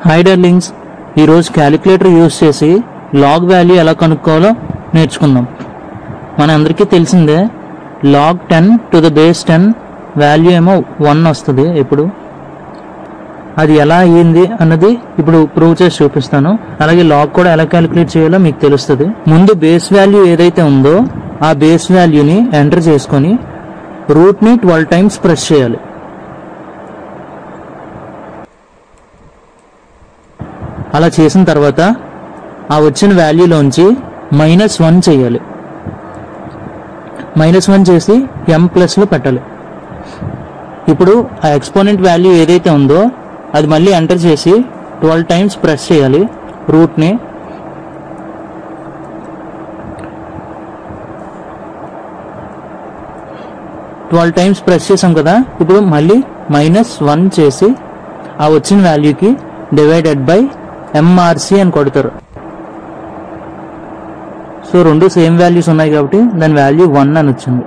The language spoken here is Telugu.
హాయ్ డార్లింగ్స్, ఈరోజు క్యాలిక్యులేటర్ యూజ్ చేసి లాగ్ వాల్యూ ఎలా కనుక్కోవాలో నేర్చుకుందాం. మన అందరికీ తెలిసిందే log 10 to the base 10 value ఏమో 1 వస్తుంది. ఇప్పుడు అది ఎలా అయ్యింది అన్నది ఇప్పుడు ప్రూవ్ చేసి చూపిస్తాను. అలాగే లాగ్ కూడా ఎలా క్యాలిక్యులేట్ చేయాలో మీకు తెలుస్తుంది. ముందు బేస్ వాల్యూ ఏదైతే ఉందో ఆ బేస్ వాల్యూని ఎంటర్ చేసుకొని రూట్ని 12 టైమ్స్ ప్రెస్ చేయాలి. అలా చేసిన తర్వాత ఆ వచ్చిన వాల్యూలోంచి -1 చేయాలి. -1 చేసి m+లో పెట్టాలి. ఇప్పుడు ఆ ఎక్స్పోనెంట్ వాల్యూ ఏదైతే ఉందో అది మళ్ళీ ఎంటర్ చేసి 12 టైమ్స్ ప్రెస్ చేయాలి రూట్ని. టైమ్స్ ప్రెస్ చేసాం కదా, ఇప్పుడు మళ్ళీ -1 చేసి ఆ వచ్చిన వాల్యూకి డివైడెడ్ బై MRC అని కొడతారు. సో రెండు సేమ్ వాల్యూస్ ఉన్నాయి కాబట్టి దాని వాల్యూ 1 అని వచ్చింది.